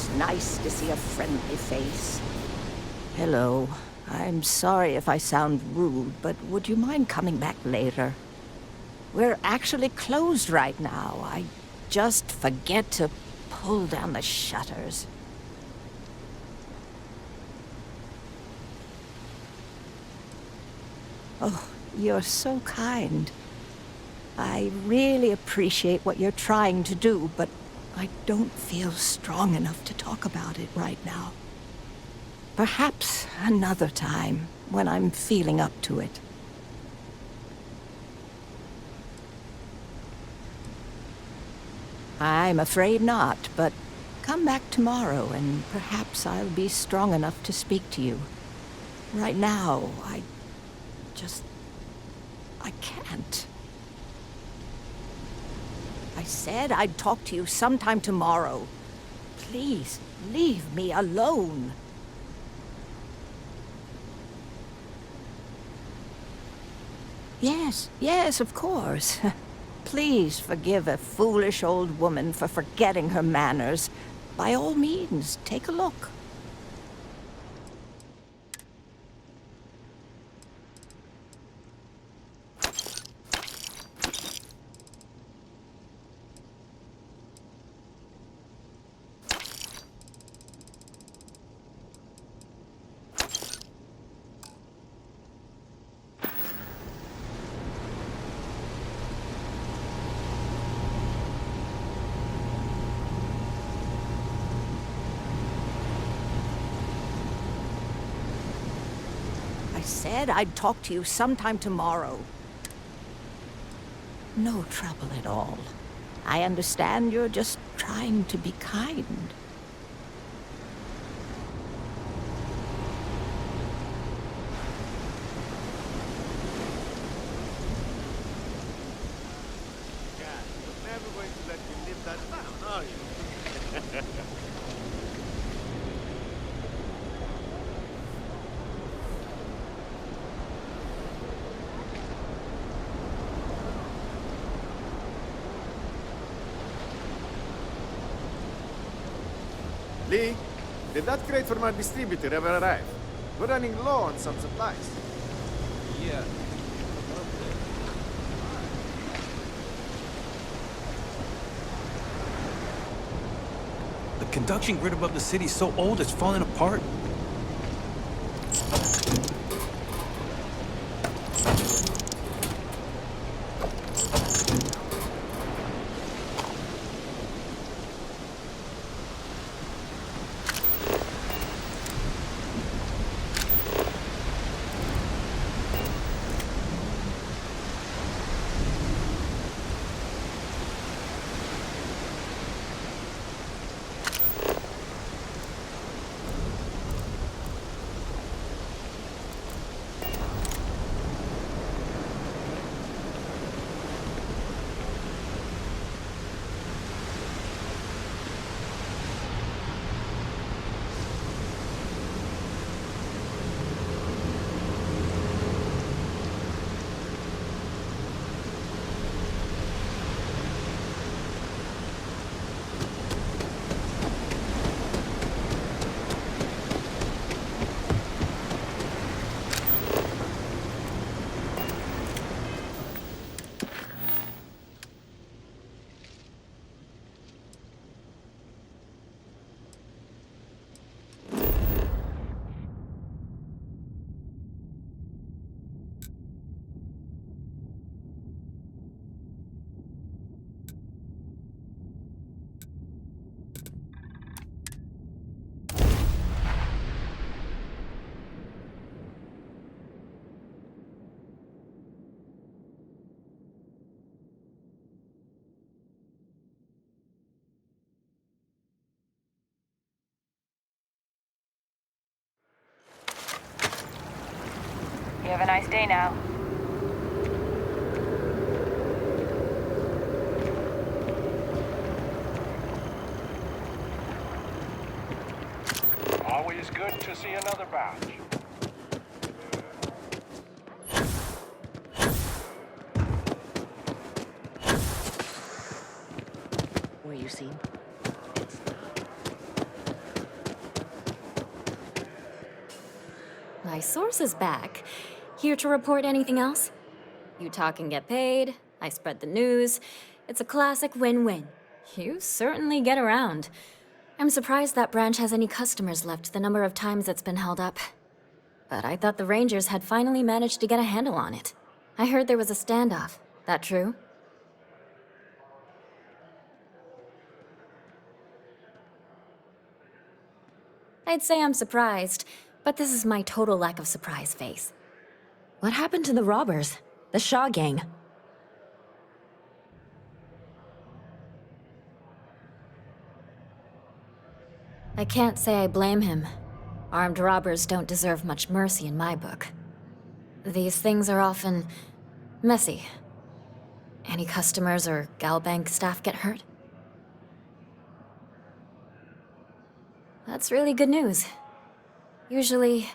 It's nice to see a friendly face. Hello. I'm sorry if I sound rude, but would you mind coming back later? We're actually closed right now. I just forget to pull down the shutters. Oh, you're so kind. I really appreciate what you're trying to do, but I don't feel strong enough to talk about it right now. Perhaps another time, when I'm feeling up to it. I'm afraid not, but come back tomorrow and perhaps I'll be strong enough to speak to you. Right now, I can't. I said I'd talk to you sometime tomorrow. Please, leave me alone. Yes, of course. Please forgive a foolish old woman for forgetting her manners. By all means, take a look. I said I'd talk to you sometime tomorrow. No trouble at all. I understand you're just trying to be kind. God, you're never going to let me live that down, are you? Lee, did that crate for my distributor ever arrive? We're running low on some supplies. Yeah. The conduction grid above the city is so old it's falling apart. You have a nice day now. Always good to see another batch. Were you seen? My source is back. Here to report anything else? You talk and get paid. I spread the news. It's a classic win-win. You certainly get around. I'm surprised that branch has any customers left the number of times it's been held up. But I thought the Rangers had finally managed to get a handle on it. I heard there was a standoff. That true? I'd say I'm surprised, but this is my total lack of surprise face. What happened to the robbers? The Shaw gang? I can't say I blame him. Armed robbers don't deserve much mercy in my book. These things are often messy. Any customers or Galbank staff get hurt? That's really good news. Usually,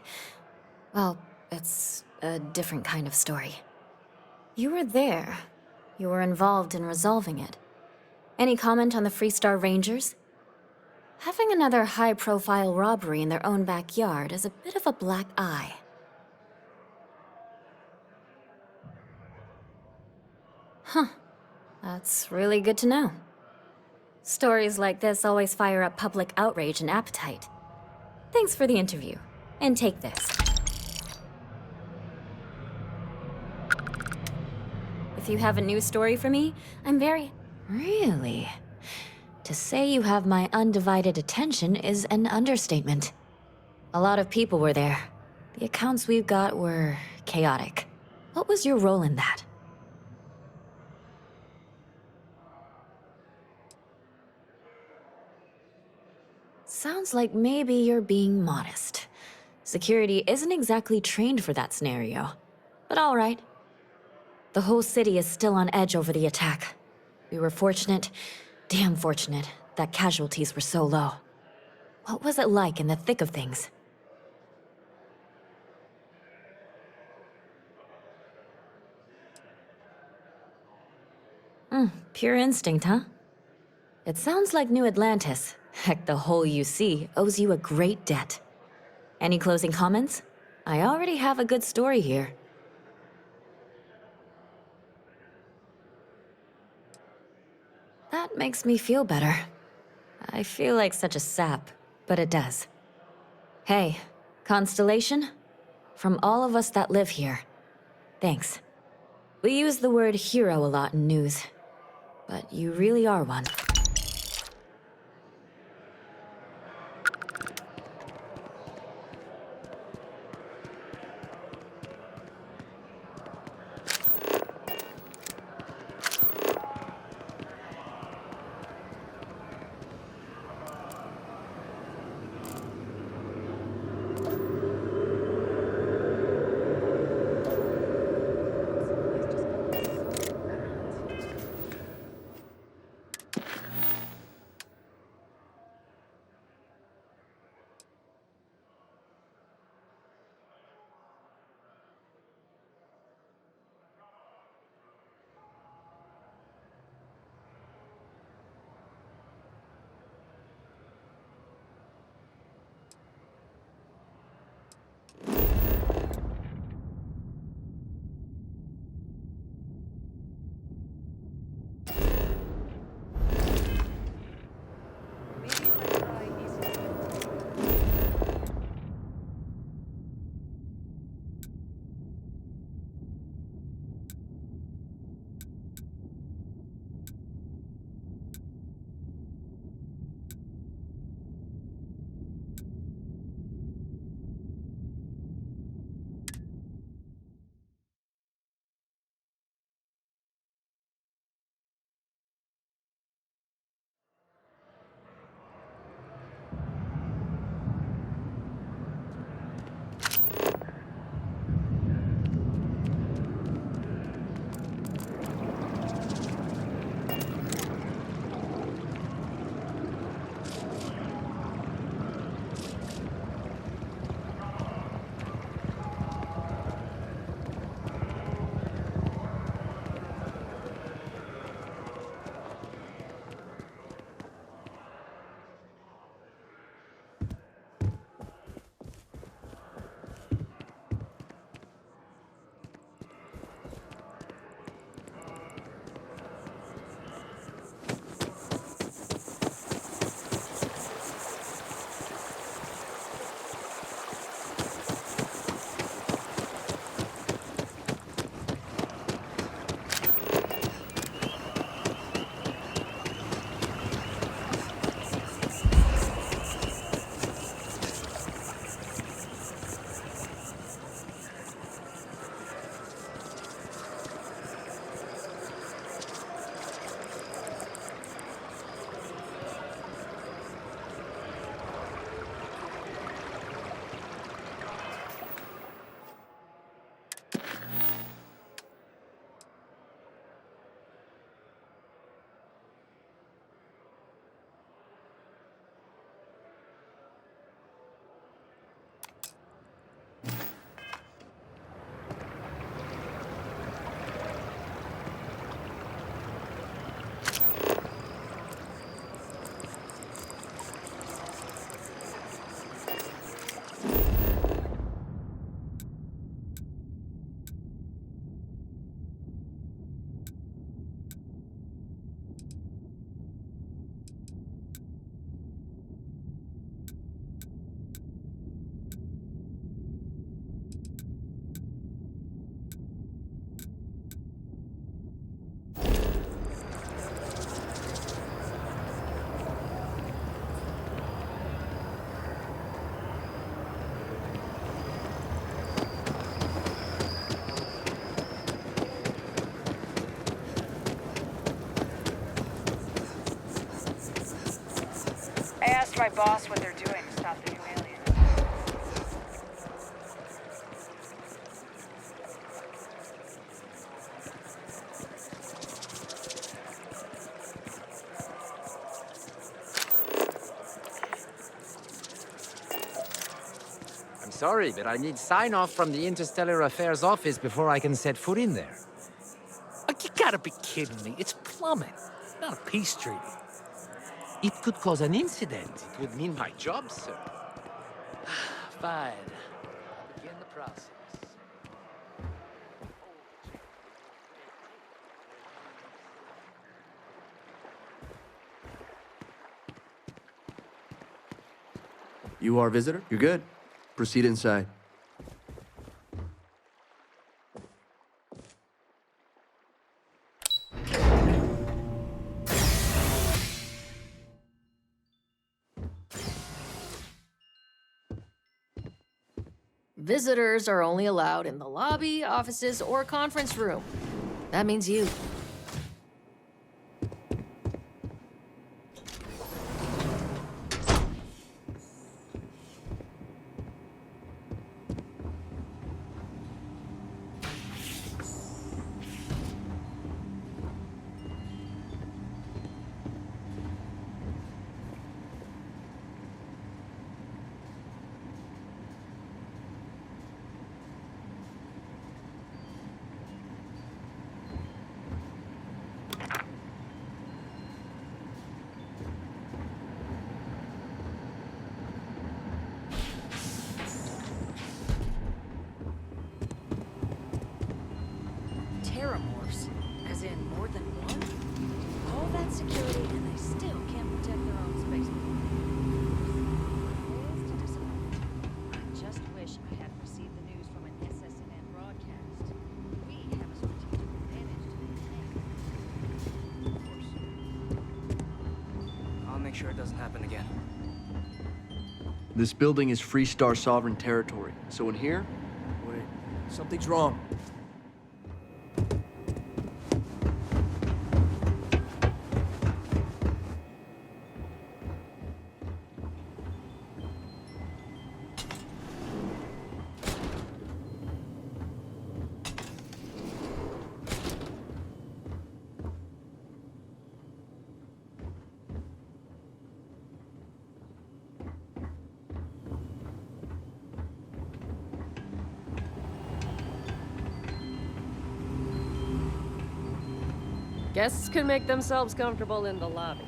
well, it's a different kind of story. You were there. You were involved in resolving it. Any comment on the Freestar Rangers? Having another high-profile robbery in their own backyard is a bit of a black eye. Huh. That's really good to know. Stories like this always fire up public outrage and appetite. Thanks for the interview. And take this. If you have a new story for me, I'm very... Really? To say you have my undivided attention is an understatement. A lot of people were there. The accounts we've got were chaotic. What was your role in that? Sounds like maybe you're being modest. Security isn't exactly trained for that scenario. But all right. The whole city is still on edge over the attack. We were fortunate, damn fortunate, that casualties were so low. What was it like in the thick of things? Pure instinct, huh? It sounds like New Atlantis, heck, the whole UC, owes you a great debt. Any closing comments? I already have a good story here. That makes me feel better. I feel like such a sap, but it does. Hey, Constellation? From all of us that live here, thanks. We use the word hero a lot in news, but you really are one. ask my boss what they're doing to stop the new alien. I'm sorry, but I need sign-off from the Interstellar Affairs office before I can set foot in there. You gotta be kidding me. It's plumbing, not a peace treaty. It could cause an incident. It would mean my job, sir. Fine. Begin the process. You are a visitor? You're good. Proceed inside. Visitors are only allowed in the lobby, offices, or conference room. That means you. Terramorphs? As in more than one? All that security and they still can't protect their own space. Fails to disappoint. I just wish I had received the news from an SSNN broadcast. We have a strategic advantage to maintain. Of course. I'll make sure it doesn't happen again. This building is Free Star sovereign territory. So in here, wait, something's wrong. Guests can make themselves comfortable in the lobby.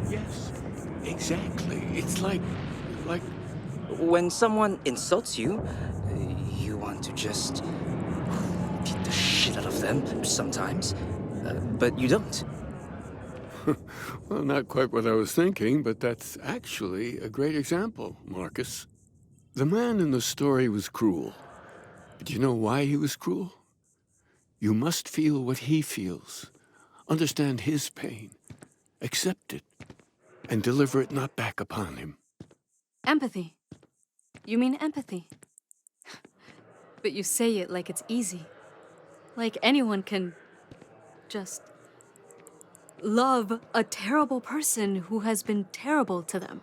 Yes, exactly. It's like... When someone insults you, you want to just beat the shit out of them sometimes, but you don't. Well, not quite what I was thinking, but that's actually a great example, Marcus. The man in the story was cruel. But you know why he was cruel? You must feel what he feels, understand his pain, accept it, and deliver it not back upon him. Empathy. You mean empathy. But you say it like it's easy. Like anyone can just love a terrible person who has been terrible to them.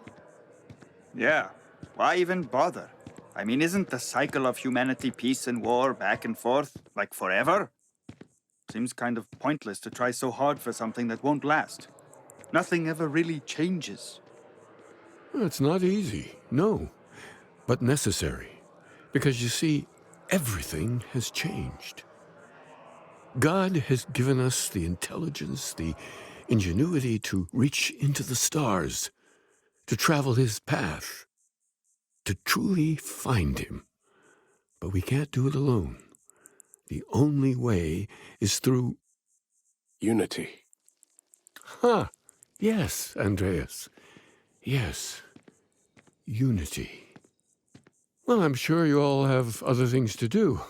Yeah, why even bother? I mean, isn't the cycle of humanity peace and war back and forth, like forever? Seems kind of pointless to try so hard for something that won't last. Nothing ever really changes. It's not easy, no, but necessary. Because you see, everything has changed. God has given us the intelligence, the ingenuity to reach into the stars, to travel his path, to truly find him. But we can't do it alone. The only way is through Unity. Huh. Yes, Andreas. Yes. Unity. Well, I'm sure you all have other things to do.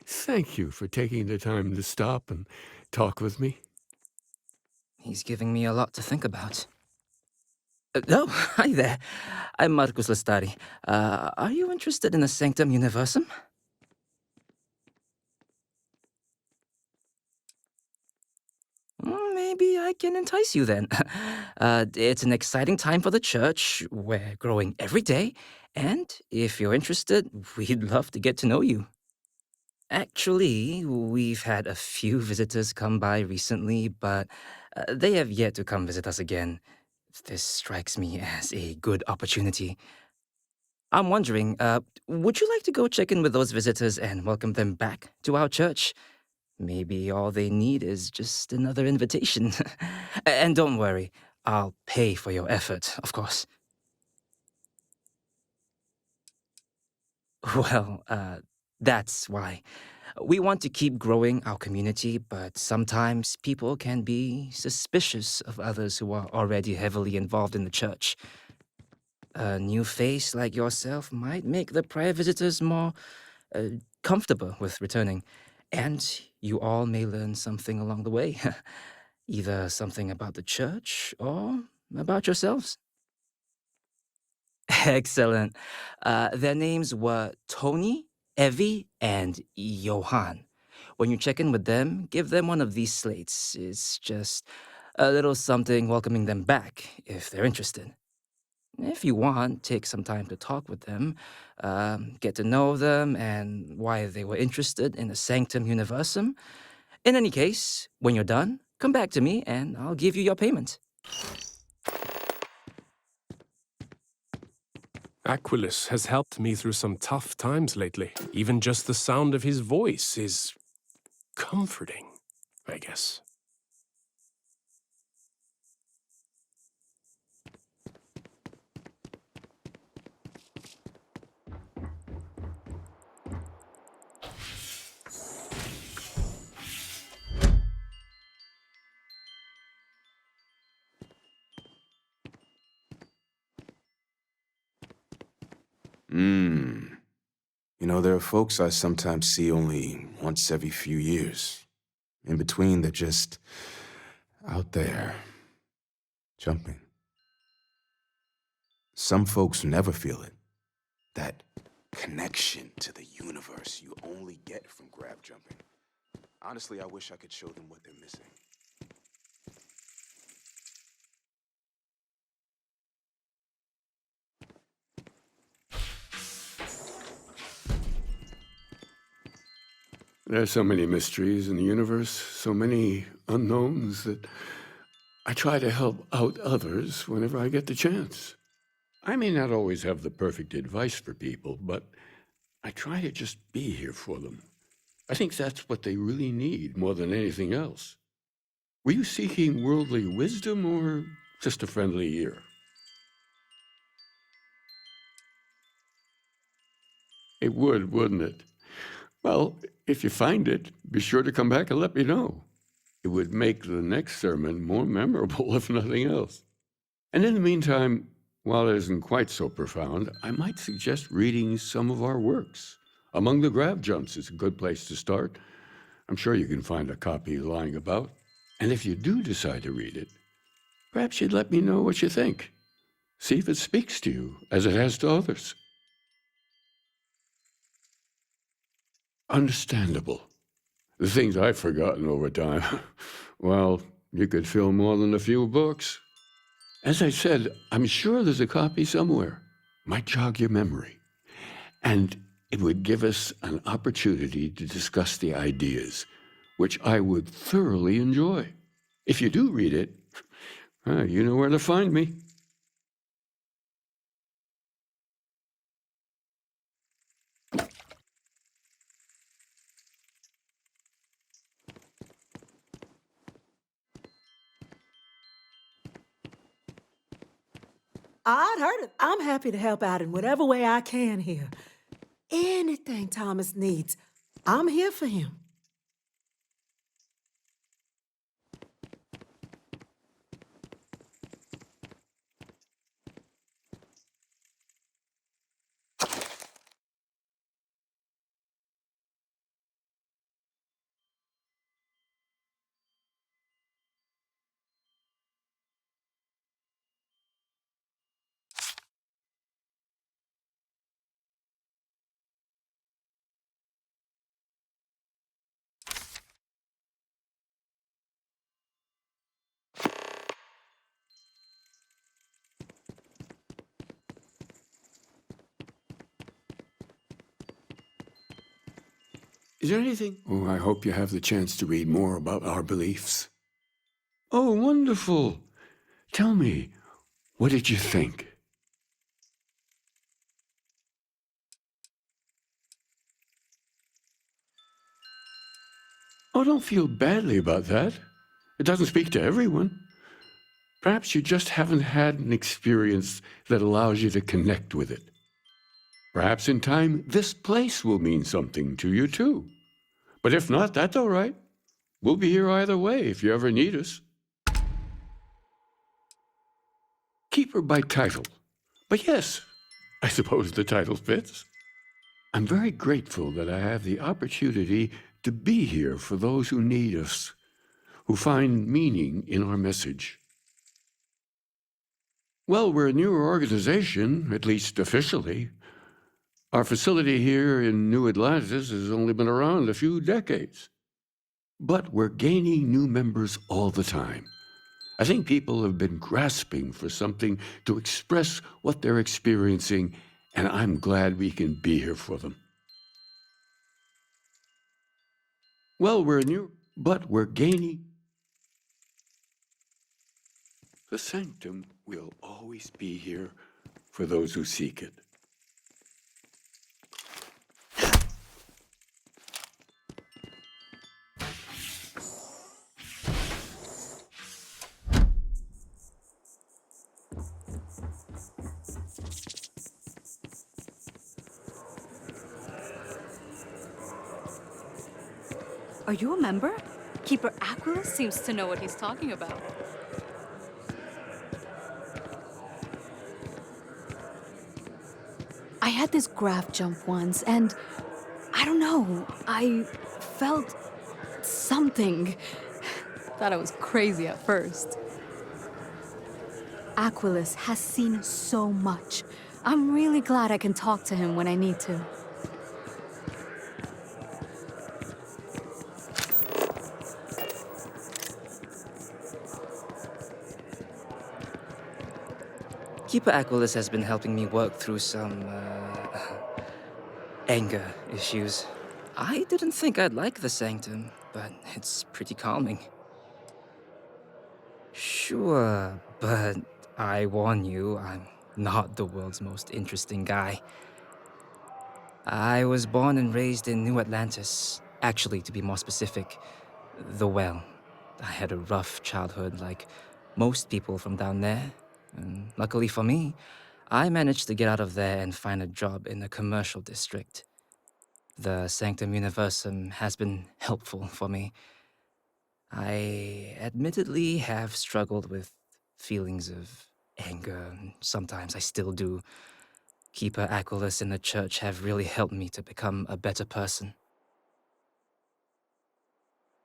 Thank you for taking the time to stop and talk with me. He's giving me a lot to think about. Oh, hi there. I'm Marcus Lestari. Are you interested in the Sanctum Universum? Maybe I can entice you then. It's an exciting time for the church. We're growing every day. And if you're interested, we'd love to get to know you. Actually, we've had a few visitors come by recently, but they have yet to come visit us again. This strikes me as a good opportunity. I'm wondering, would you like to go check in with those visitors and welcome them back to our church? Maybe all they need is just another invitation. And don't worry, I'll pay for your effort, of course. Well, that's why. We want to keep growing our community, but sometimes people can be suspicious of others who are already heavily involved in the church. A new face like yourself might make the prior visitors more comfortable with returning. And you all may learn something along the way. Either something about the church or about yourselves. Excellent. Their names were Tony, Evie, and Johan. When you check in with them, give them one of these slates. It's just a little something welcoming them back if they're interested. If you want, take some time to talk with them, get to know them and why they were interested in the Sanctum Universum. In any case, when you're done, come back to me and I'll give you your payment. Aquilus has helped me through some tough times lately. Even just the sound of his voice is comforting, I guess. You know, there are folks I sometimes see only once every few years. In between, they're just out there, jumping. Some folks never feel it. That connection to the universe you only get from grab jumping. Honestly, I wish I could show them what they're missing. There are so many mysteries in the universe, so many unknowns that I try to help out others whenever I get the chance. I may not always have the perfect advice for people, but I try to just be here for them. I think that's what they really need more than anything else. Were you seeking worldly wisdom or just a friendly ear? It would, wouldn't it? Well, if you find it, be sure to come back and let me know. It would make the next sermon more memorable, if nothing else. And in the meantime, while it isn't quite so profound, I might suggest reading some of our works. Among the Grab Jumps is a good place to start. I'm sure you can find a copy lying about. And if you do decide to read it, perhaps you'd let me know what you think. See if it speaks to you as it has to others. Understandable. The things I've forgotten over time. Well, you could fill more than a few books. As I said, I'm sure there's a copy somewhere. Might jog your memory. And it would give us an opportunity to discuss the ideas, which I would thoroughly enjoy. If you do read it, you know where to find me. I'd heard it. I'm happy to help out in whatever way I can here. Anything Thomas needs, I'm here for him. Is there anything? Oh, I hope you have the chance to read more about our beliefs. Oh, wonderful. Tell me, what did you think? Oh, don't feel badly about that. It doesn't speak to everyone. Perhaps you just haven't had an experience that allows you to connect with it. Perhaps in time, this place will mean something to you too. But if not, that's all right. We'll be here either way if you ever need us. Keeper by title. But yes, I suppose the title fits. I'm very grateful that I have the opportunity to be here for those who need us, who find meaning in our message. Well, we're a newer organization, at least officially. Our facility here in New Atlantis has only been around a few decades. But we're gaining new members all the time. I think people have been grasping for something to express what they're experiencing, and I'm glad we can be here for them. Well, we're gaining. The sanctum will always be here for those who seek it. Are you a member? Keeper Aquilus seems to know what he's talking about. I had this graph jump once, and I don't know, I felt something. Thought I was crazy at first. Aquilus has seen so much. I'm really glad I can talk to him when I need to. Keeper Aquilus has been helping me work through some, anger issues. I didn't think I'd like the Sanctum, but it's pretty calming. Sure, but I warn you, I'm not the world's most interesting guy. I was born and raised in New Atlantis. Actually, to be more specific, the Well. I had a rough childhood like most people from down there. And luckily for me, I managed to get out of there and find a job in the commercial district. The Sanctum Universum has been helpful for me. I admittedly have struggled with feelings of anger, and sometimes I still do. Keeper Aquilus and the church have really helped me to become a better person.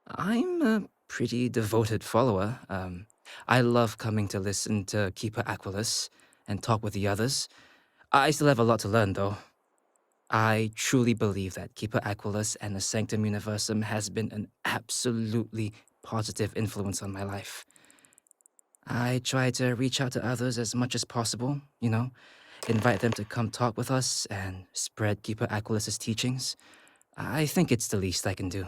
I'm a pretty devoted follower. I love coming to listen to Keeper Aquilus and talk with the others. I still have a lot to learn, though. I truly believe that Keeper Aquilus and the Sanctum Universum has been an absolutely positive influence on my life. I try to reach out to others as much as possible, invite them to come talk with us and spread Keeper Aquilus's teachings. I think it's the least I can do.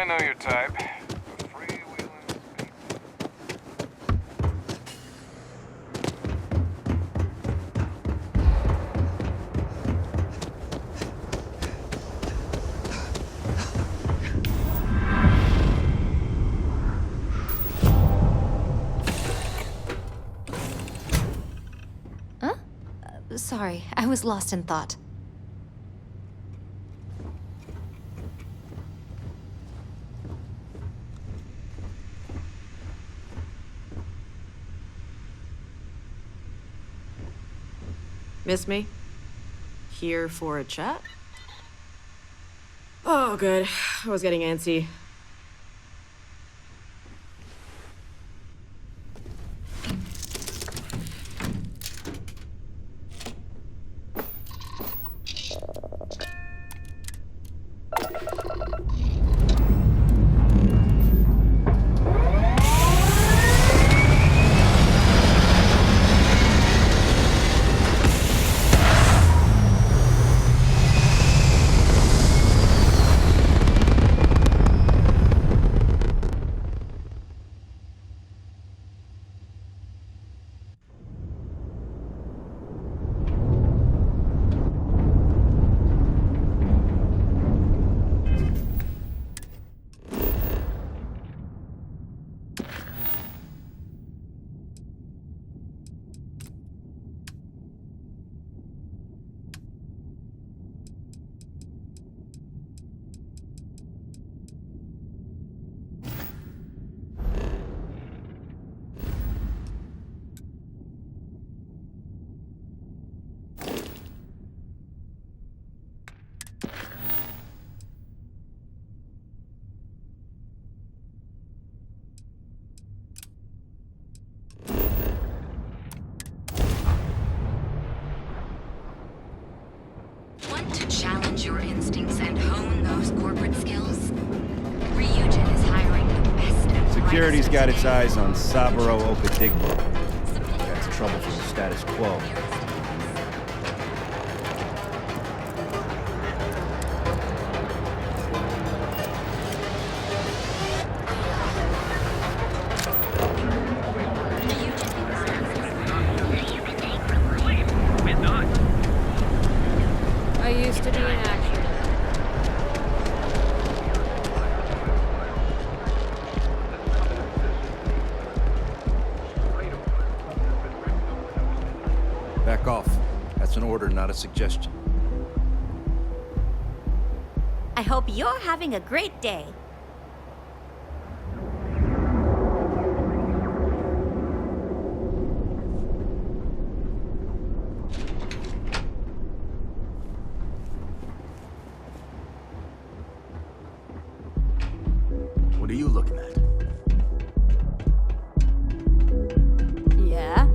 know your type. Sorry, I was lost in thought. Miss me? Here for a chat? Oh, good. I was getting antsy. Want to challenge your instincts and hone those corporate skills? Ryujin is hiring the best and Security's got its eyes on Saburo Okadigbo. That's trouble for the status quo. I used to be an actor. Back off. That's an order, not a suggestion. I hope you're having a great day. What are you looking at? Yeah?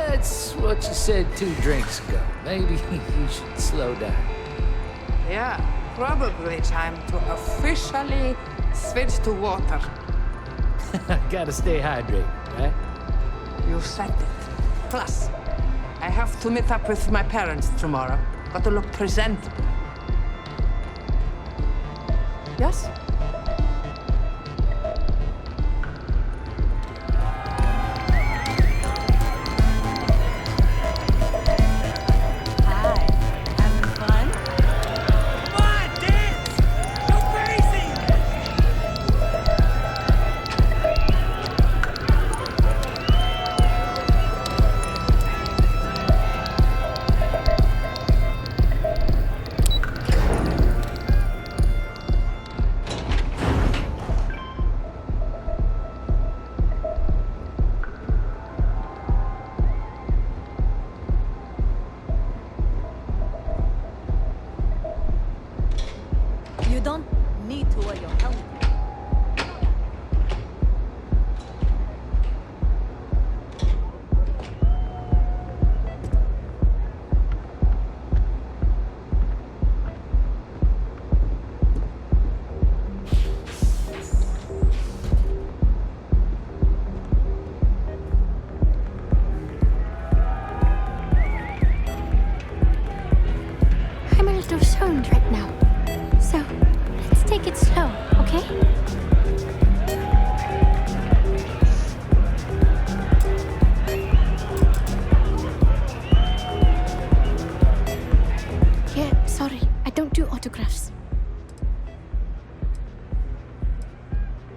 That's what you said 2 drinks ago. Maybe you should slow down. Yeah, probably time to officially switch to water. Gotta stay hydrated, right? You said it. Plus, I have to meet up with my parents tomorrow. Got to look presentable. Yes?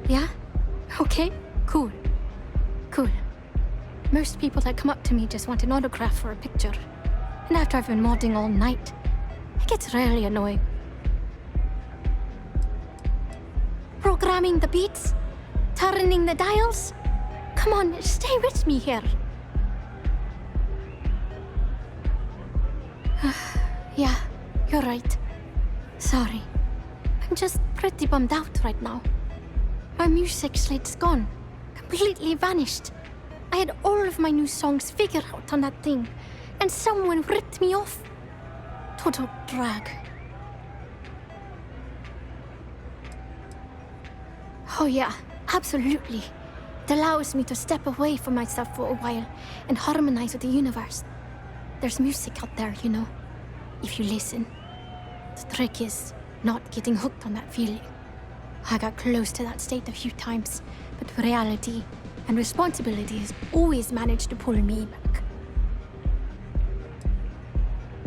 Yeah? Okay, cool. Cool. Most people that come up to me just want an autograph or a picture. And after I've been modding all night, it gets really annoying. Programming the beats? Turning the dials? Come on, stay with me here. Yeah, you're right. Sorry. I'm just pretty bummed out right now. My music slate's gone. Completely vanished. I had all of my new songs figured out on that thing, and someone ripped me off. Total drag. Oh yeah, absolutely. It allows me to step away from myself for a while and harmonize with the universe. There's music out there, you know, if you listen. The trick is not getting hooked on that feeling. I got close to that state a few times, but reality and responsibilities always managed to pull me back.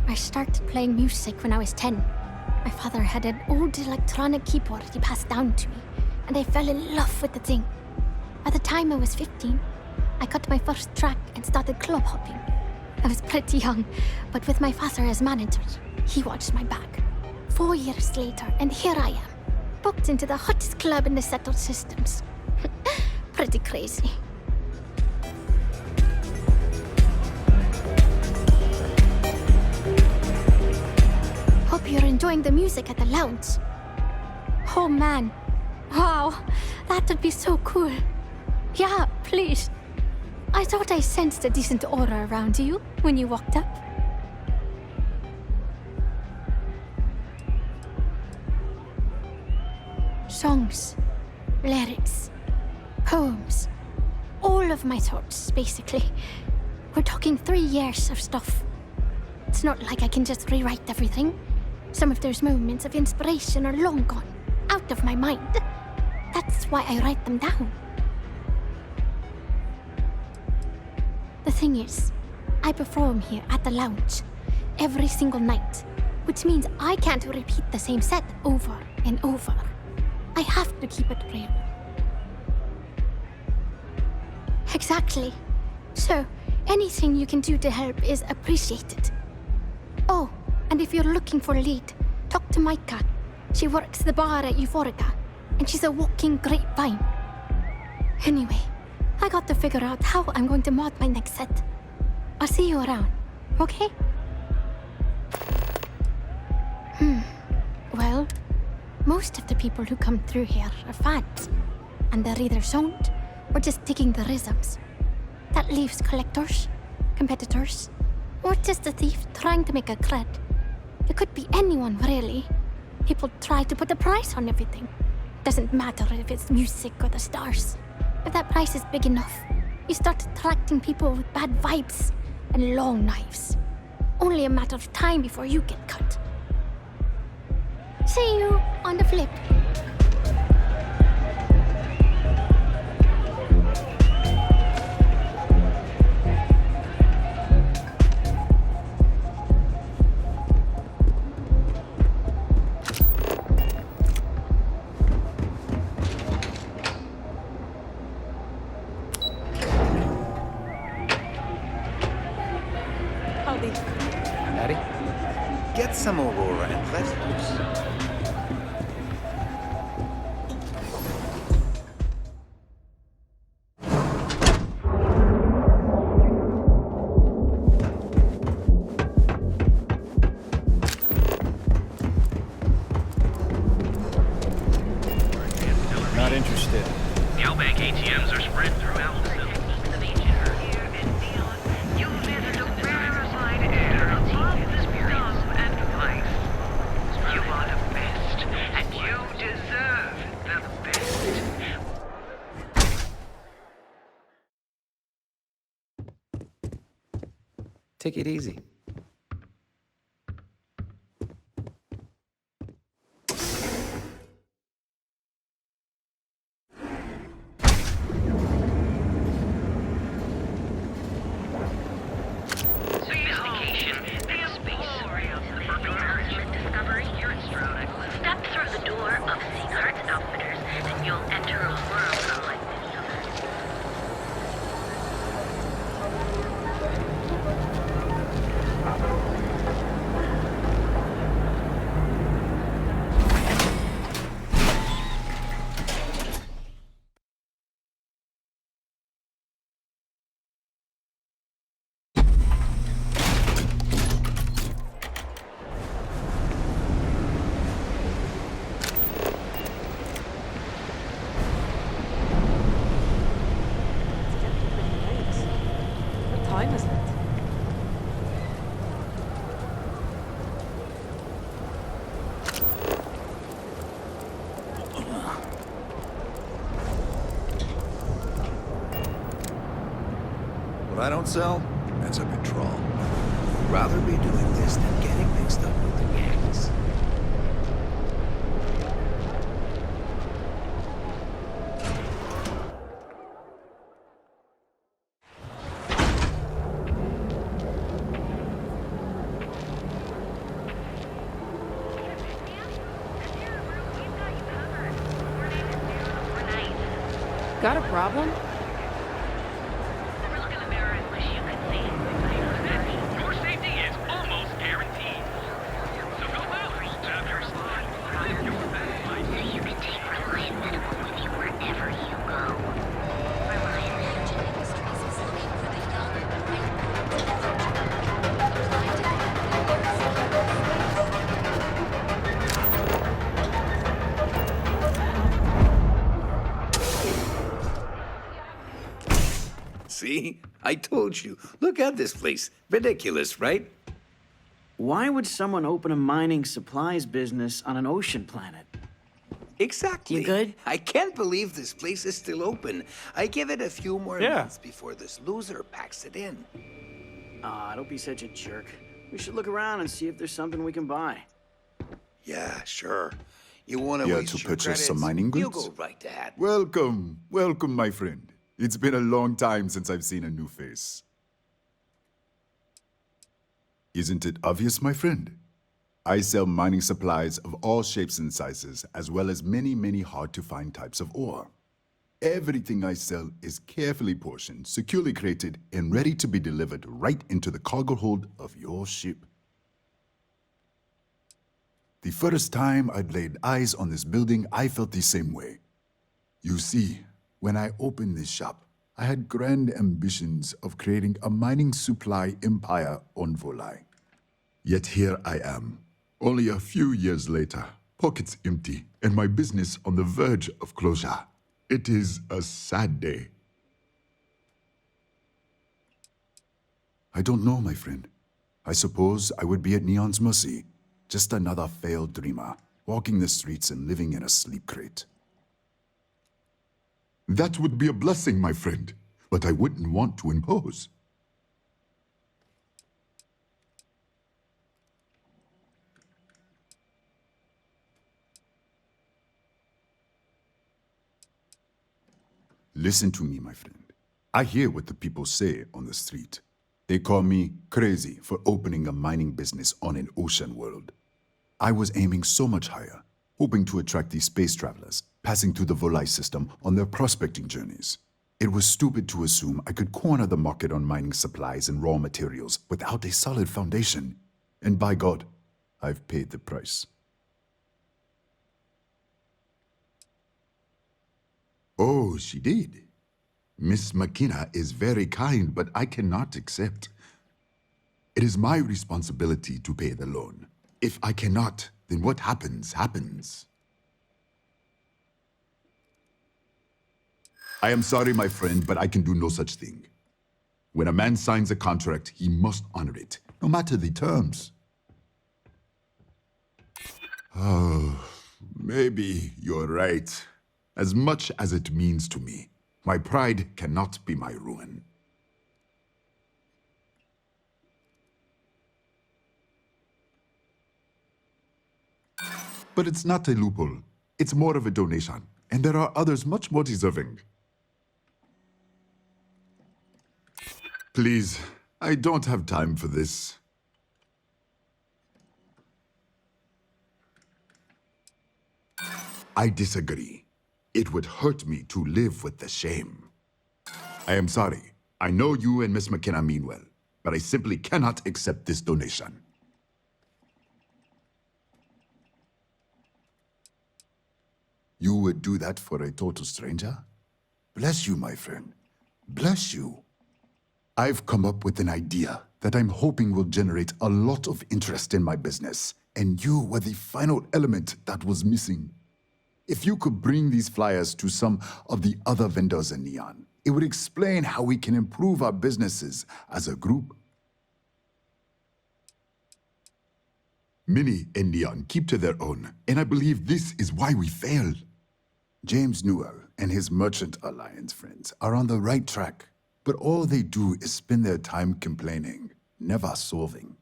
I started playing music when I was 10. My father had an old electronic keyboard he passed down to me, and I fell in love with the thing. By the time I was 15, I got my first track and started club hopping. I was pretty young, but with my father as manager, he watched my back. 4 years later, and here I am, booked into the hottest club in the settled systems. Pretty crazy. Hope you're enjoying the music at the lounge. Oh man. Wow, that would be so cool. Yeah, please. I thought I sensed a decent aura around you when you walked up. Songs, lyrics, poems, all of my thoughts, basically. We're talking 3 years of stuff. It's not like I can just rewrite everything. Some of those moments of inspiration are long gone, out of my mind. That's why I write them down. The thing is, I perform here at the lounge every single night, which means I can't repeat the same set over and over. I have to keep it real. Exactly. So, anything you can do to help is appreciated. Oh, and if you're looking for a lead, talk to Micah. She works the bar at Euphorica, and she's a walking grapevine. Anyway, I got to figure out how I'm going to mod my next set. I'll see you around, okay? Well, most of the people who come through here are fans, and they're either zoned or just digging the rhythms. That leaves collectors, competitors, or just a thief trying to make a cred. It could be anyone, really. People try to put a price on everything. Doesn't matter if it's music or the stars. If that price is big enough, you start attracting people with bad vibes and long knives. Only a matter of time before you get cut. See you on the flip. Howdy. Maddie? Get some Aurora and let's loose. Not interested. Galbank ATMs are spread throughout the city. You live in the rarefied air of wisdom and life. You are the best, and you deserve the best. Take it easy. Sophistication, the space. For nourishment discovery, you're in Step through the door of Seaghart's Outfitters, and you'll enter a world What I don't sell ends up in trawl. Rather be doing this than getting mixed up with the gangs. Got a problem? Your safety is almost guaranteed. So go out, grab your slide, live your best life. So you can take Reliant Medical with you wherever you go. Reliant Industries is looking for the young See? I told you. Look at this place. Ridiculous, right? Why would someone open a mining supplies business on an ocean planet? Exactly. You good? I can't believe this place is still open. I give it a few more months before this loser packs it in. Ah, don't be such a jerk. We should look around and see if there's something we can buy. Yeah, sure. You want to Here waste to your purchase some credits? mining You goods? go right ahead. Welcome, welcome, my friend. It's been a long time since I've seen a new face. Isn't it obvious, my friend? I sell mining supplies of all shapes and sizes, as well as many, many hard-to-find types of ore. Everything I sell is carefully portioned, securely crated, and ready to be delivered right into the cargo hold of your ship. The first time I'd laid eyes on this building, I felt the same way. You see, when I opened this shop, I had grand ambitions of creating a mining supply empire on Volai. Yet here I am, only a few years later, pockets empty, and my business on the verge of closure. It is a sad day. I don't know, my friend. I suppose I would be at Neon's mercy. Just another failed dreamer, walking the streets and living in a sleep crate. That would be a blessing, my friend, but I wouldn't want to impose. Listen to me, my friend. I hear what the people say on the street. They call me crazy for opening a mining business on an ocean world. I was aiming so much higher, hoping to attract these space travelers, passing through the Volai system on their prospecting journeys. It was stupid to assume I could corner the market on mining supplies and raw materials without a solid foundation. And by God, I've paid the price. Oh, she did. Miss McKenna is very kind, but I cannot accept. It is my responsibility to pay the loan. If I cannot, then what happens, happens. I am sorry, my friend, but I can do no such thing. When a man signs a contract, he must honor it, no matter the terms. Oh, maybe you're right. As much as it means to me, my pride cannot be my ruin. But it's not a loophole. It's more of a donation, and there are others much more deserving. Please, I don't have time for this. I disagree. It would hurt me to live with the shame. I am sorry. I know you and Miss McKenna mean well, but I simply cannot accept this donation. You would do that for a total stranger? Bless you, my friend. Bless you. I've come up with an idea that I'm hoping will generate a lot of interest in my business, and you were the final element that was missing. If you could bring these flyers to some of the other vendors in Neon, it would explain how we can improve our businesses as a group. Many in Neon keep to their own, and I believe this is why we failed. James Newell and his Merchant Alliance friends are on the right track, but all they do is spend their time complaining, never solving.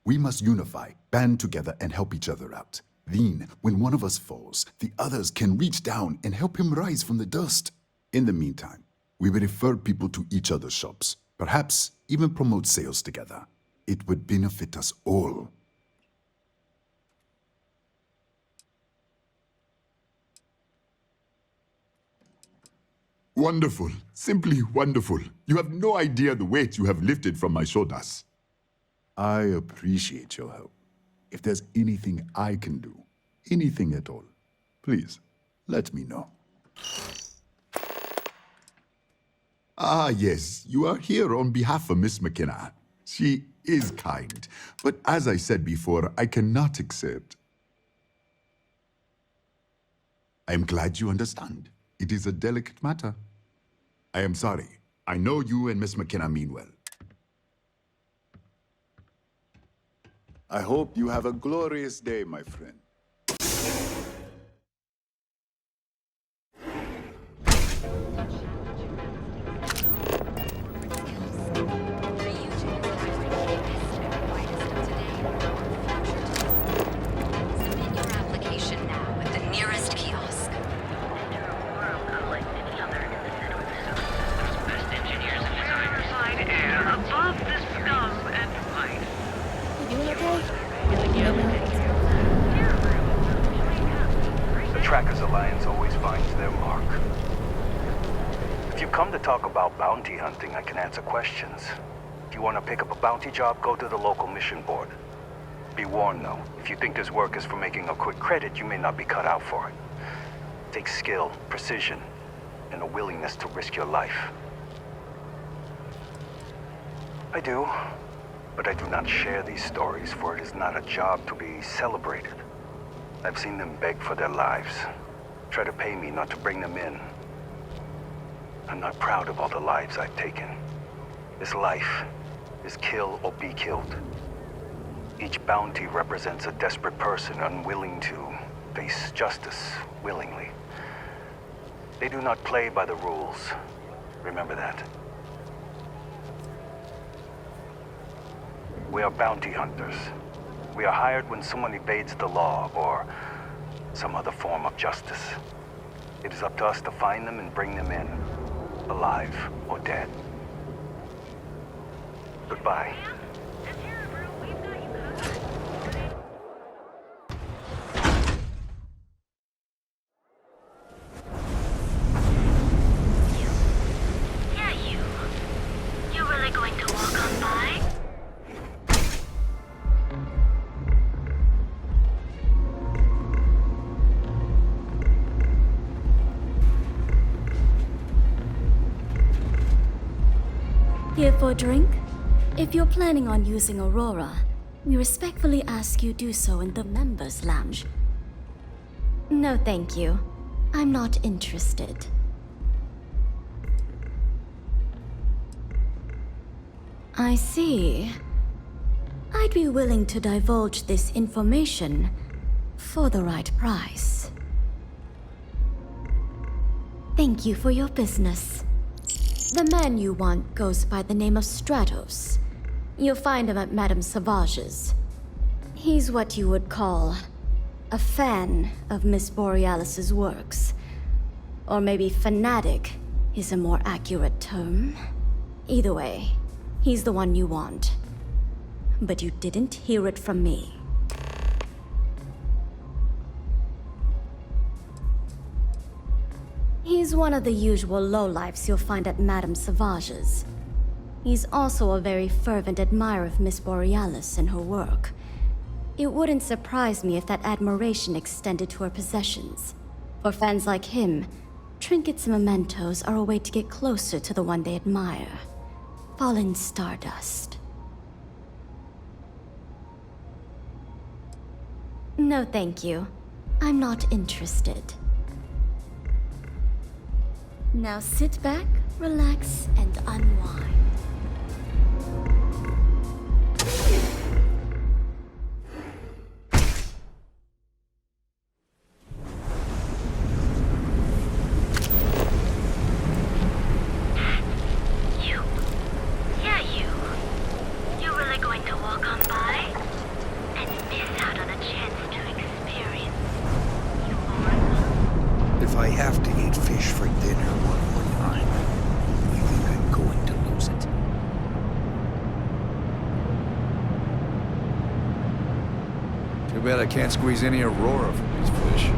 We must unify, band together, and help each other out. Then, when one of us falls, the others can reach down and help him rise from the dust. In the meantime, we will refer people to each other's shops, perhaps even promote sales together. It would benefit us all. Wonderful. Simply wonderful. You have no idea the weight you have lifted from my shoulders. I appreciate your help. If there's anything I can do, anything at all, please, let me know. Ah, yes, you are here on behalf of Miss McKenna. She is kind, but as I said before, I cannot accept. I am glad you understand. It is a delicate matter. I am sorry. I know you and Miss McKenna mean well. I hope you have a glorious day, my friend. Submit your application now at the nearest kiosk. Above the scum and vice. You doing okay? The Trackers Alliance always finds their mark. If you come to talk about bounty hunting, I can answer questions. If you want to pick up a bounty job, go to the local mission board. Be warned, though, if you think this work is for making a quick credit, you may not be cut out for it. It takes skill, precision, and a willingness to risk your life. I do, but I do not share these stories, for it is not a job to be celebrated. I've seen them beg for their lives, try to pay me not to bring them in. I'm not proud of all the lives I've taken. This life is kill or be killed. Each bounty represents a desperate person unwilling to face justice willingly. They do not play by the rules. Remember that. We are bounty hunters. We are hired when someone evades the law or some other form of justice. It is up to us to find them and bring them in, alive or dead. Goodbye. Yeah, you. You really going to walk on by? Here for a drink? If you're planning on using Aurora, we respectfully ask you do so in the members' lounge. No, thank you. I'm not interested. I see. I'd be willing to divulge this information for the right price. Thank you for your business. The man you want goes by the name of Stratos. You'll find him at Madame Savage's. He's what you would call a fan of Miss Borealis's works. Or maybe fanatic is a more accurate term. Either way, he's the one you want. But you didn't hear it from me. He's one of the usual lowlifes you'll find at Madame Savage's. He's also a very fervent admirer of Miss Borealis and her work. It wouldn't surprise me if that admiration extended to her possessions. For fans like him, trinkets and mementos are a way to get closer to the one they admire. Fallen stardust. No, thank you. I'm not interested. Now sit back, relax, and unwind. You. I can't squeeze any Aurora from these fish.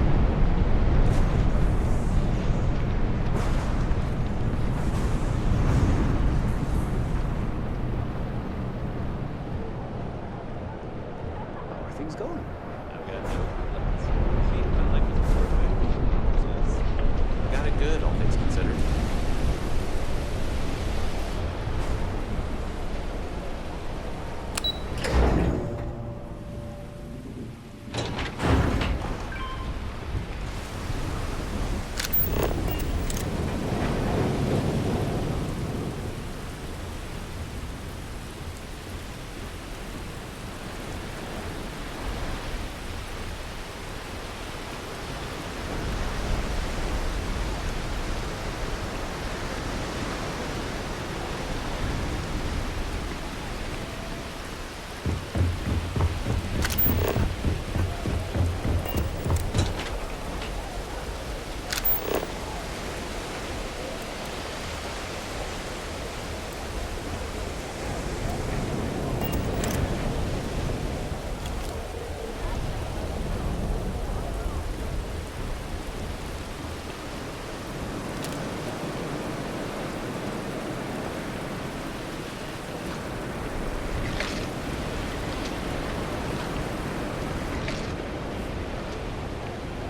How are things going? Got it good, all things considered.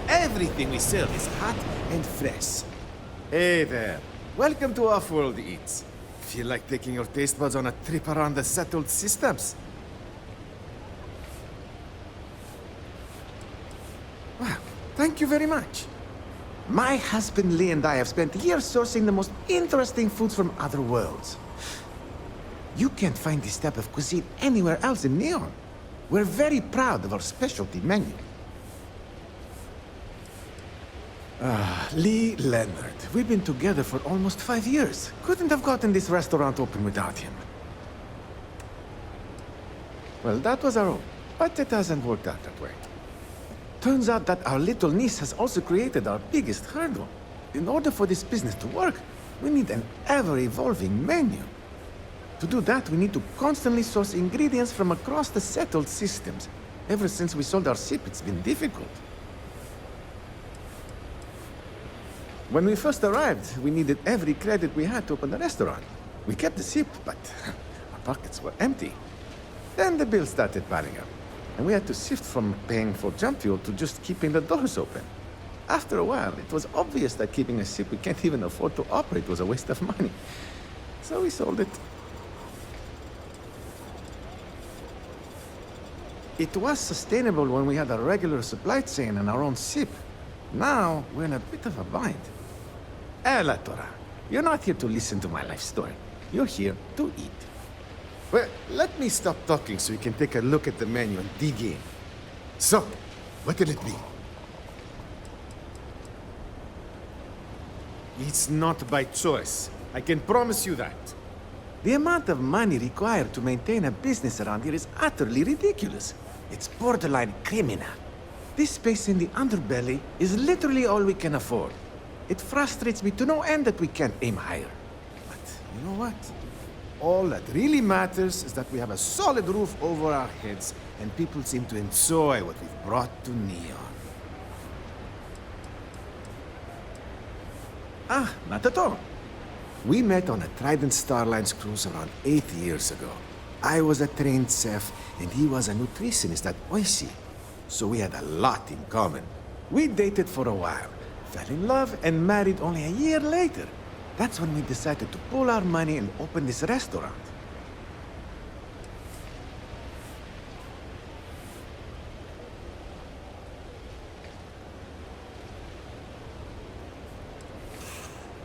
Everything we serve is hot and fresh. Hey there. Welcome to Off-World Eats. Feel like taking your taste buds on a trip around the settled systems? Wow, thank you very much. My husband Lee and I have spent years sourcing the most interesting foods from other worlds. You can't find this type of cuisine anywhere else in Neon. We're very proud of our specialty menu. Lee Leonard. We've been together for almost 5 years. Couldn't have gotten this restaurant open without him. Well, that was our own, but it hasn't worked out that way. Turns out that our little niece has also created our biggest hurdle. In order for this business to work, we need an ever-evolving menu. To do that, we need to constantly source ingredients from across the settled systems. Ever since we sold our ship, it's been difficult. When we first arrived, we needed every credit we had to open the restaurant. We kept the ship, but our pockets were empty. Then the bills started piling up, and we had to shift from paying for jump fuel to just keeping the doors open. After a while, it was obvious that keeping a ship we can't even afford to operate was a waste of money. So we sold it. It was sustainable when we had a regular supply chain and our own ship. Now, we're in a bit of a bind. Ella, Tora, you're not here to listen to my life story. You're here to eat. Well, let me stop talking so you can take a look at the menu and dig in. So, what will it be? It's not by choice. I can promise you that. The amount of money required to maintain a business around here is utterly ridiculous. It's borderline criminal. This space in the underbelly is literally all we can afford. It frustrates me to no end that we can't aim higher. But you know what? All that really matters is that we have a solid roof over our heads and people seem to enjoy what we've brought to Neon. Ah, not at all. We met on a Trident Starlines cruise around 8 years ago. I was a trained chef and he was a nutritionist at Oishi. So we had a lot in common. We dated for a while, fell in love, and married only a year later. That's when we decided to pool our money and open this restaurant.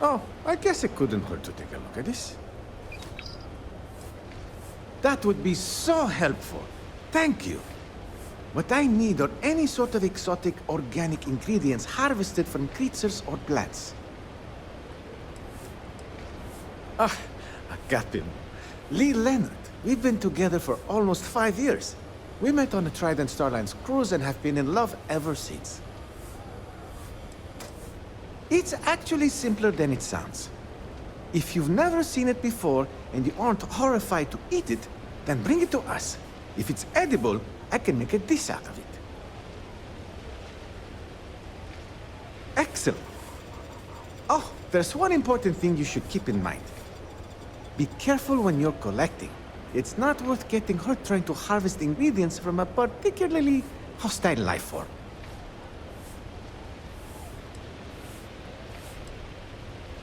Oh, I guess it couldn't hurt to take a look at this. That would be so helpful. Thank you. What I need are any sort of exotic organic ingredients harvested from creatures or plants. Ah, I got him. Lee Leonard. We've been together for almost 5 years. We met on a Trident Starlines cruise and have been in love ever since. It's actually simpler than it sounds. If you've never seen it before and you aren't horrified to eat it, then bring it to us. If it's edible, I can make a dish out of it. Excellent. Oh, there's one important thing you should keep in mind. Be careful when you're collecting. It's not worth getting hurt trying to harvest ingredients from a particularly hostile life form.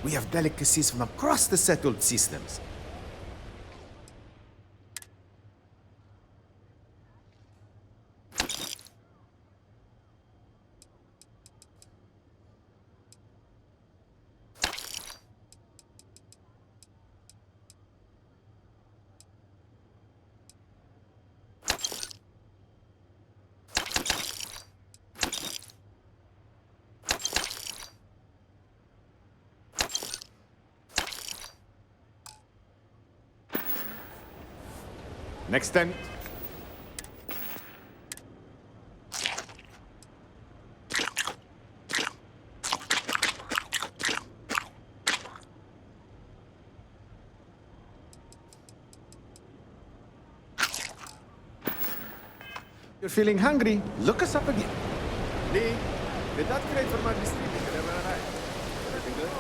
We have delicacies from across the settled systems. Next time. You're feeling hungry? Look us up again. Lee, did that crate for my distributor ever arrive? Everything good?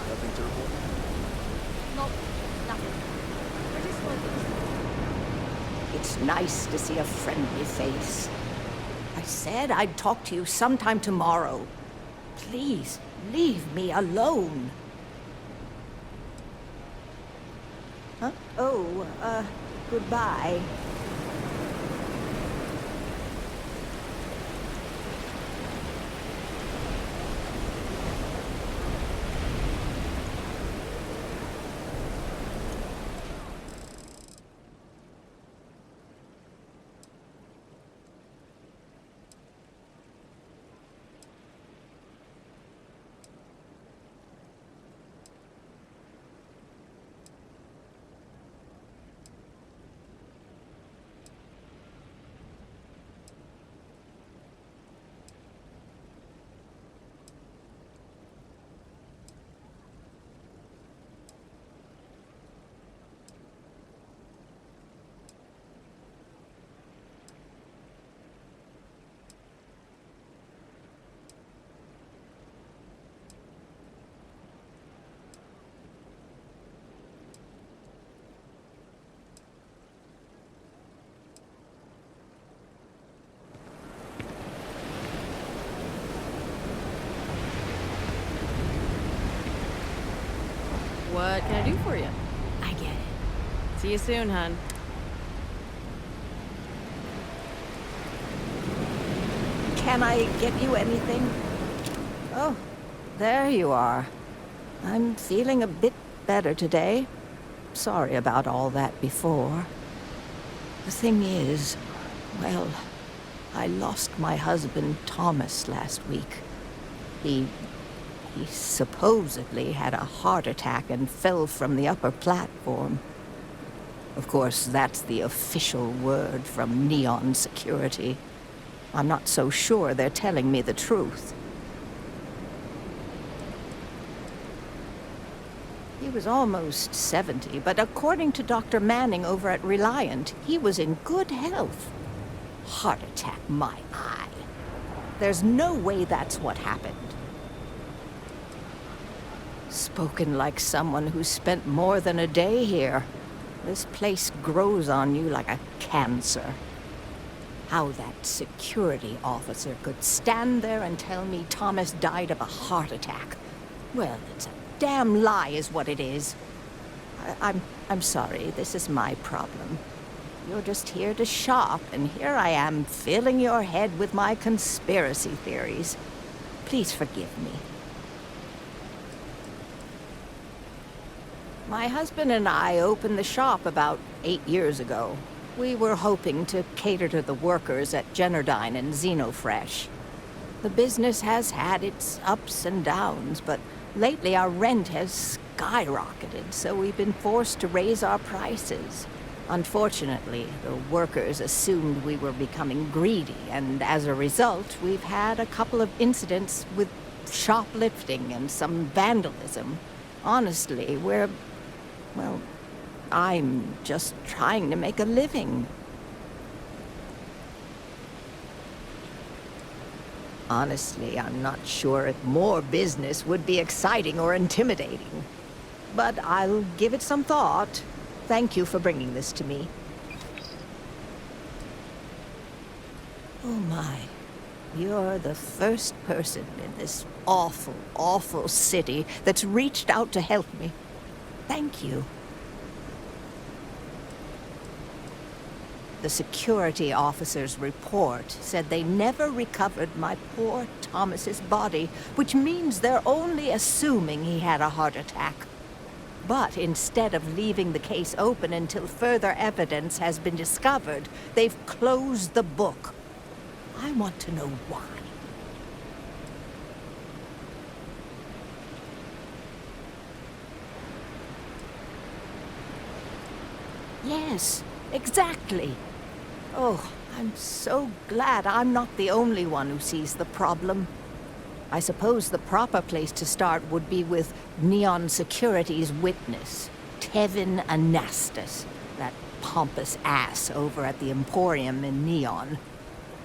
Nothing to report? No, nothing. We're just smoking. It's nice to see a friendly face. I said I'd talk to you sometime tomorrow. Please, leave me alone. Huh? Oh, goodbye. What can I do for you? I get it. See you soon, hon. Can I get you anything? Oh, there you are. I'm feeling a bit better today. Sorry about all that before. The thing is, well, I lost my husband, Thomas, last week. He supposedly had a heart attack and fell from the upper platform. Of course, that's the official word from Neon Security. I'm not so sure they're telling me the truth. He was almost 70, but according to Dr. Manning over at Reliant, he was in good health. Heart attack, my eye. There's no way that's what happened. Spoken like someone who spent more than a day here. This place grows on you like a cancer. How that security officer could stand there and tell me Thomas died of a heart attack. Well, it's a damn lie is what it is. I'm sorry, this is my problem. You're just here to shop, and here I am filling your head with my conspiracy theories. Please forgive me. My husband and I opened the shop about 8 years ago. We were hoping to cater to the workers at Generdyne and Xenofresh. The business has had its ups and downs, but lately our rent has skyrocketed, so we've been forced to raise our prices. Unfortunately, the workers assumed we were becoming greedy, and as a result, we've had a couple of incidents with shoplifting and some vandalism. Honestly, well, I'm just trying to make a living. Honestly, I'm not sure if more business would be exciting or intimidating. But I'll give it some thought. Thank you for bringing this to me. Oh my. You're the first person in this awful, awful city that's reached out to help me. Thank you. The security officer's report said they never recovered my poor Thomas's body, which means they're only assuming he had a heart attack. But instead of leaving the case open until further evidence has been discovered, they've closed the book. I want to know why. Yes, exactly. Oh, I'm so glad I'm not the only one who sees the problem. I suppose the proper place to start would be with Neon Security's witness, Tevin Anastas, that pompous ass over at the Emporium in Neon.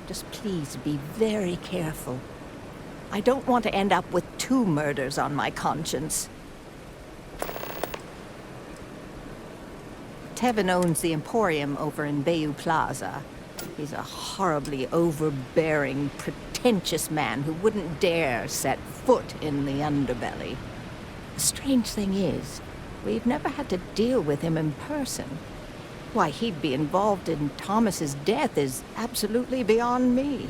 Just please be very careful. I don't want to end up with 2 murders on my conscience. Tevin owns the Emporium over in Bayou Plaza. He's a horribly overbearing, pretentious man who wouldn't dare set foot in the underbelly. The strange thing is, we've never had to deal with him in person. Why he'd be involved in Thomas's death is absolutely beyond me.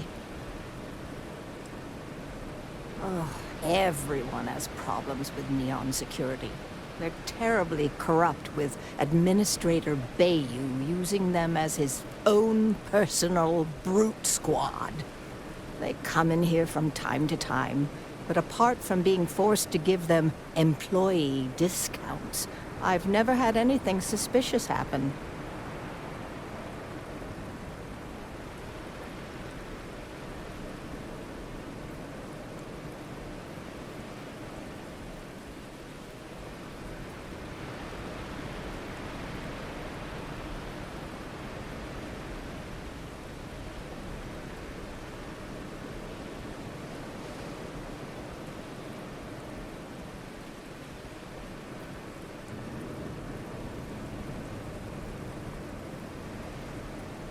Oh, everyone has problems with Neon Security. They're terribly corrupt, with Administrator Bayou using them as his own personal brute squad. They come in here from time to time, but apart from being forced to give them employee discounts, I've never had anything suspicious happen.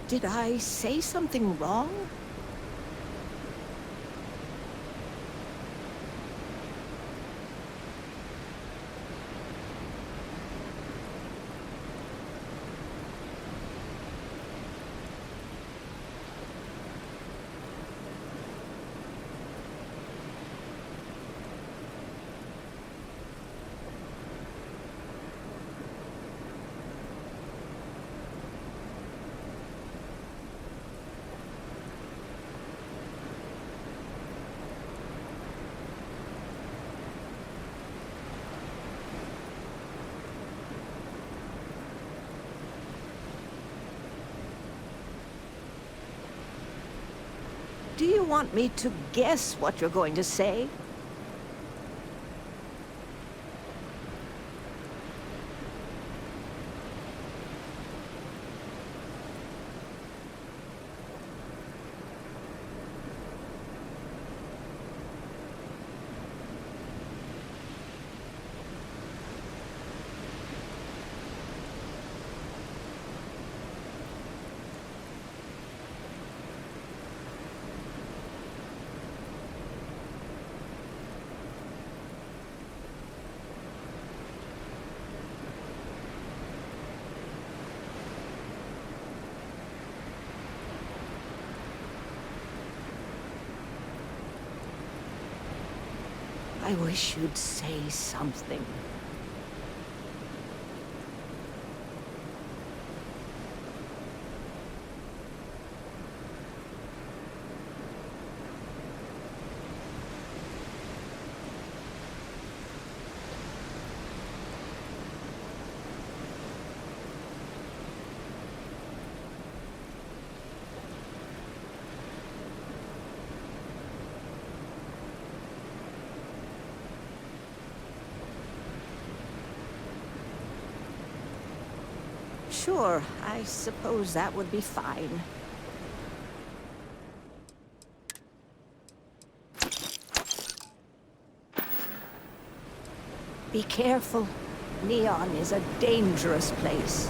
Did I say something wrong? Do you want me to guess what you're going to say? I wish you'd say something. Sure, I suppose that would be fine. Be careful. Neon is a dangerous place.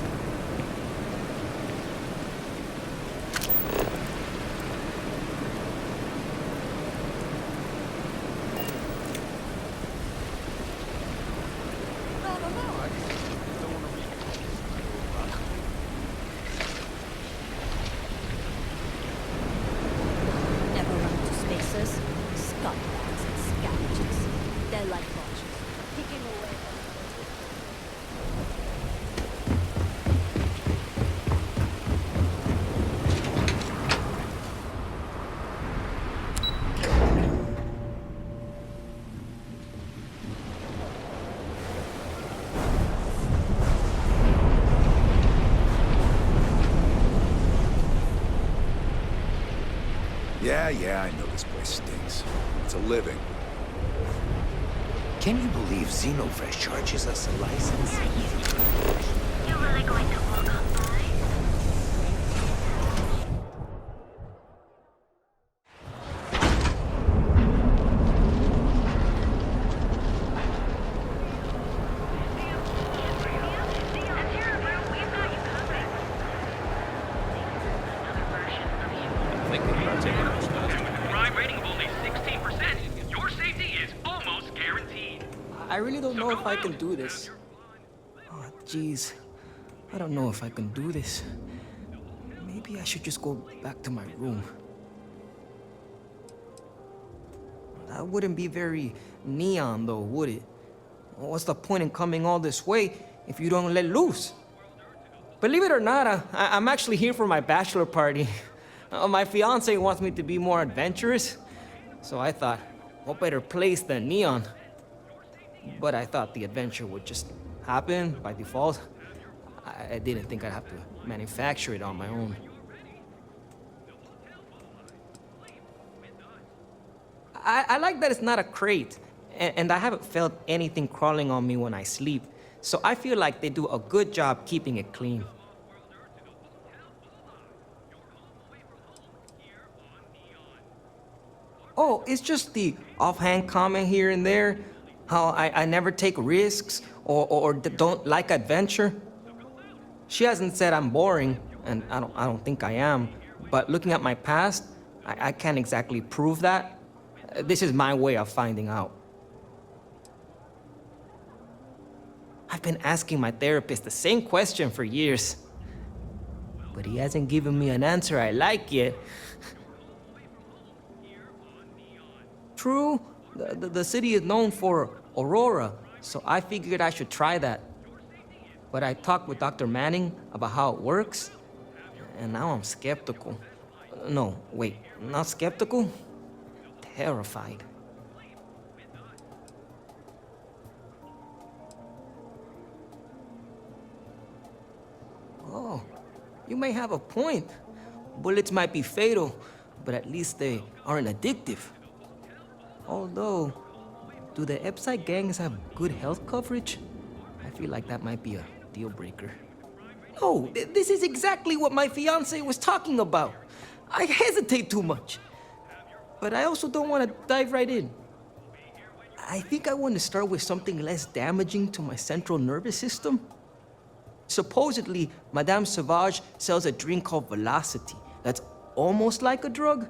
Never run into spaces. Scumbags and scavengers. They're like vultures, picking away at Yeah, I know this place stinks. It's a living. Can you believe Xenofresh charges us a license? You really going to walk on by? Crime rating of only 16%. Your safety is almost guaranteed. I really don't know if I can do this. Oh, jeez. I don't know if I can do this. Maybe I should just go back to my room. That wouldn't be very neon, though, would it? What's the point in coming all this way if you don't let loose? Believe it or not, I'm actually here for my bachelor party. My fiance wants me to be more adventurous, so I thought, what better place than Neon? But I thought the adventure would just happen by default. I didn't think I'd have to manufacture it on my own. I like that it's not a crate, and I haven't felt anything crawling on me when I sleep, so I feel like they do a good job keeping it clean. Oh, it's just the offhand comment here and there, how I never take risks or don't like adventure. She hasn't said I'm boring, and I don't think I am, but looking at my past, I can't exactly prove that. This is my way of finding out. I've been asking my therapist the same question for years, but he hasn't given me an answer I like yet. True, the city is known for Aurora, so I figured I should try that. But I talked with Dr. Manning about how it works, and now I'm skeptical. No, wait, not skeptical? Terrified. Oh, you may have a point. Bullets might be fatal, but at least they aren't addictive. Although, do the Epsite gangs have good health coverage? I feel like that might be a deal breaker. No, this is exactly what my fiance was talking about. I hesitate too much. But I also don't want to dive right in. I think I want to start with something less damaging to my central nervous system. Supposedly, Madame Sauvage sells a drink called Velocity that's almost like a drug.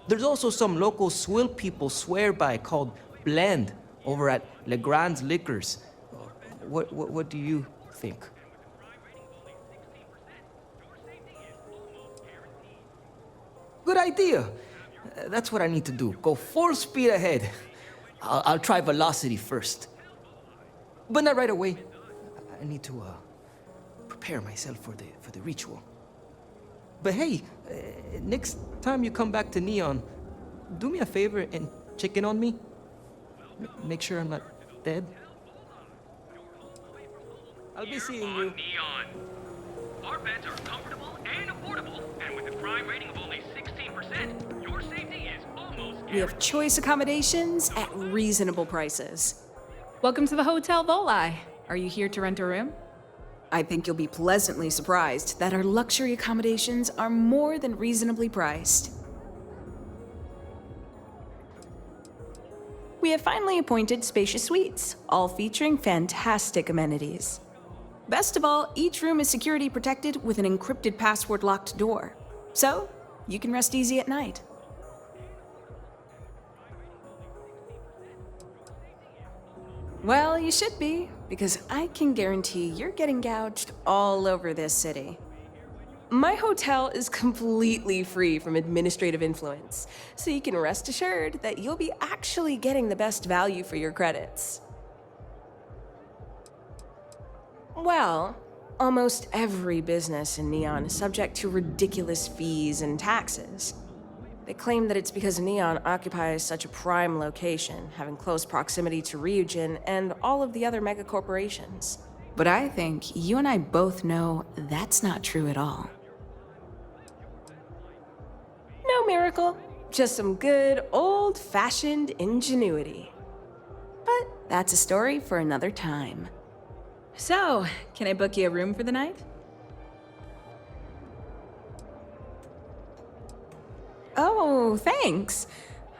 There's also some local swill people swear by called Blend over at Legrand's Liquors. What do you think? Good idea. That's what I need to do. Go full speed ahead. I'll try Velocity first. But not right away. I need to prepare myself for the ritual. But hey, next time you come back to Neon, do me a favor and check in on me. Make sure I'm not dead. I'll be seeing you. Neon. Our beds are comfortable and affordable, and with a crime rating of only 16%, your safety is almost We have choice accommodations at reasonable prices. Welcome to the Hotel Volai. Are you here to rent a room? I think you'll be pleasantly surprised that our luxury accommodations are more than reasonably priced. We have finally appointed spacious suites, all featuring fantastic amenities. Best of all, each room is security protected with an encrypted password-locked door. So, you can rest easy at night. Well, you should be, because I can guarantee you're getting gouged all over this city. My hotel is completely free from administrative influence, so you can rest assured that you'll be actually getting the best value for your credits. Well, almost every business in Neon is subject to ridiculous fees and taxes. They claim that it's because Neon occupies such a prime location, having close proximity to Ryujin and all of the other megacorporations. But I think you and I both know that's not true at all. No miracle, just some good old-fashioned ingenuity. But that's a story for another time. So, can I book you a room for the night? Oh, thanks.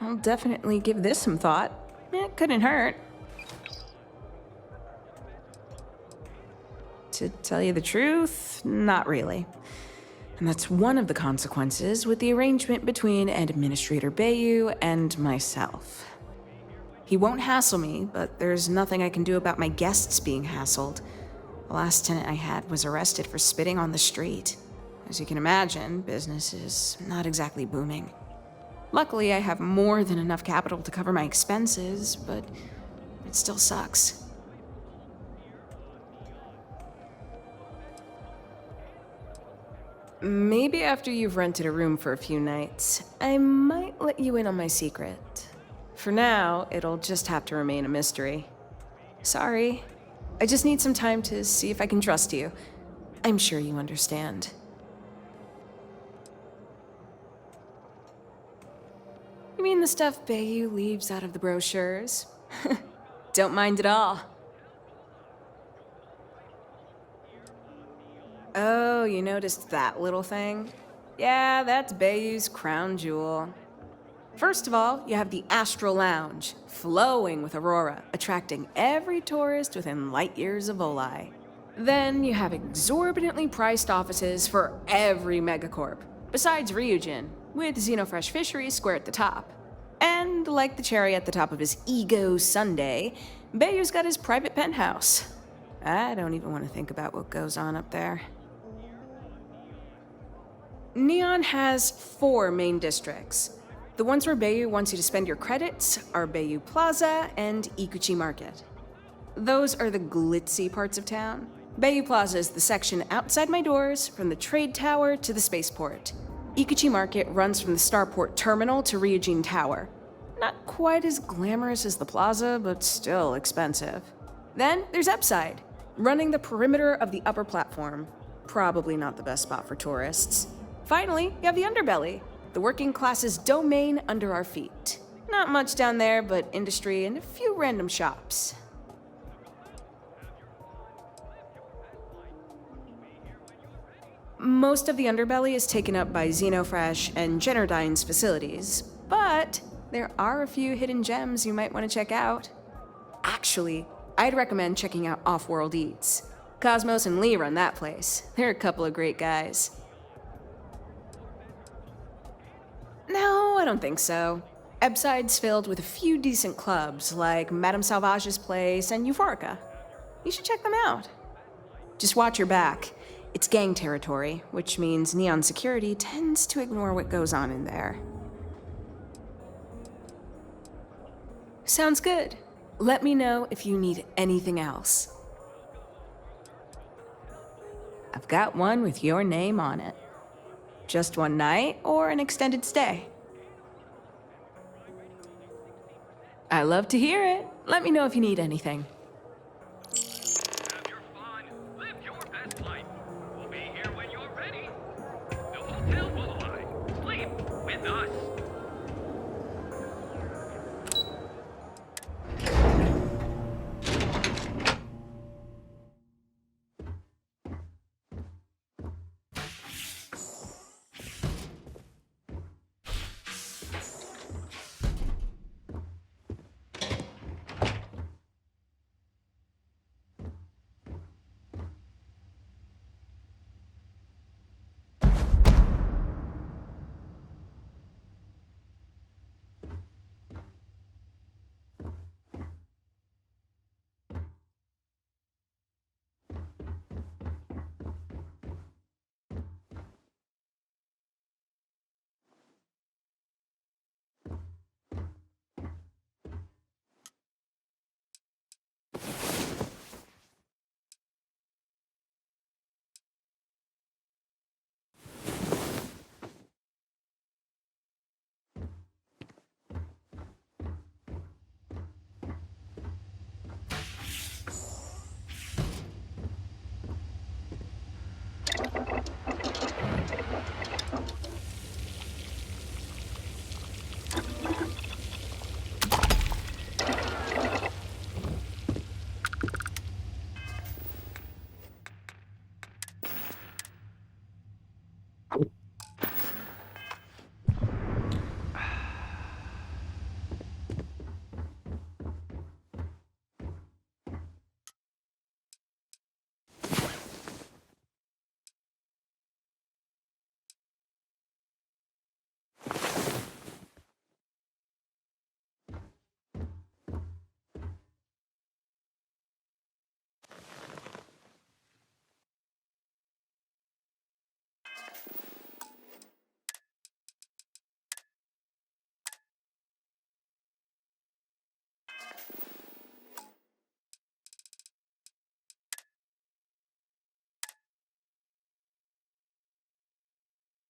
I'll definitely give this some thought. It couldn't hurt. To tell you the truth, not really. And that's one of the consequences with the arrangement between Administrator Bayu and myself. He won't hassle me, but there's nothing I can do about my guests being hassled. The last tenant I had was arrested for spitting on the street. As you can imagine, business is not exactly booming. Luckily, I have more than enough capital to cover my expenses, but it still sucks. Maybe after you've rented a room for a few nights, I might let you in on my secret. For now, it'll just have to remain a mystery. Sorry. I just need some time to see if I can trust you. I'm sure you understand. You mean the stuff Bayu leaves out of the brochures? Don't mind at all. Oh, you noticed that little thing? Yeah, that's Bayu's crown jewel. First of all, you have the Astral Lounge, flowing with Aurora, attracting every tourist within light years of Olai. Then you have exorbitantly priced offices for every megacorp, besides Ryujin, with Xenofresh Fisheries square at the top. And like the cherry at the top of his ego sundae, Bayu's got his private penthouse. I don't even want to think about what goes on up there. Neon has 4 main districts. The ones where Bayu wants you to spend your credits are Bayu Plaza and Ikuchi Market. Those are the glitzy parts of town. Bayu Plaza is the section outside my doors, from the trade tower to the spaceport. Ikuchi Market runs from the Starport terminal to Ryujin Tower. Not quite as glamorous as the plaza, but still expensive. Then there's Upside, running the perimeter of the upper platform. Probably not the best spot for tourists. Finally, you have the Underbelly, the working class's domain under our feet. Not much down there, but industry and a few random shops. Most of the Underbelly is taken up by Xenofresh and Generdyne's facilities, but there are a few hidden gems you might want to check out. Actually, I'd recommend checking out Off-World Eats. Cosmos and Lee run that place. They're a couple of great guys. No, I don't think so. Ebside's filled with a few decent clubs, like Madame Sauvage's place and Euphorica. You should check them out. Just watch your back. It's gang territory, which means Neon security tends to ignore what goes on in there. Sounds good. Let me know if you need anything else. I've got one with your name on it. Just one night or an extended stay? I love to hear it. Let me know if you need anything.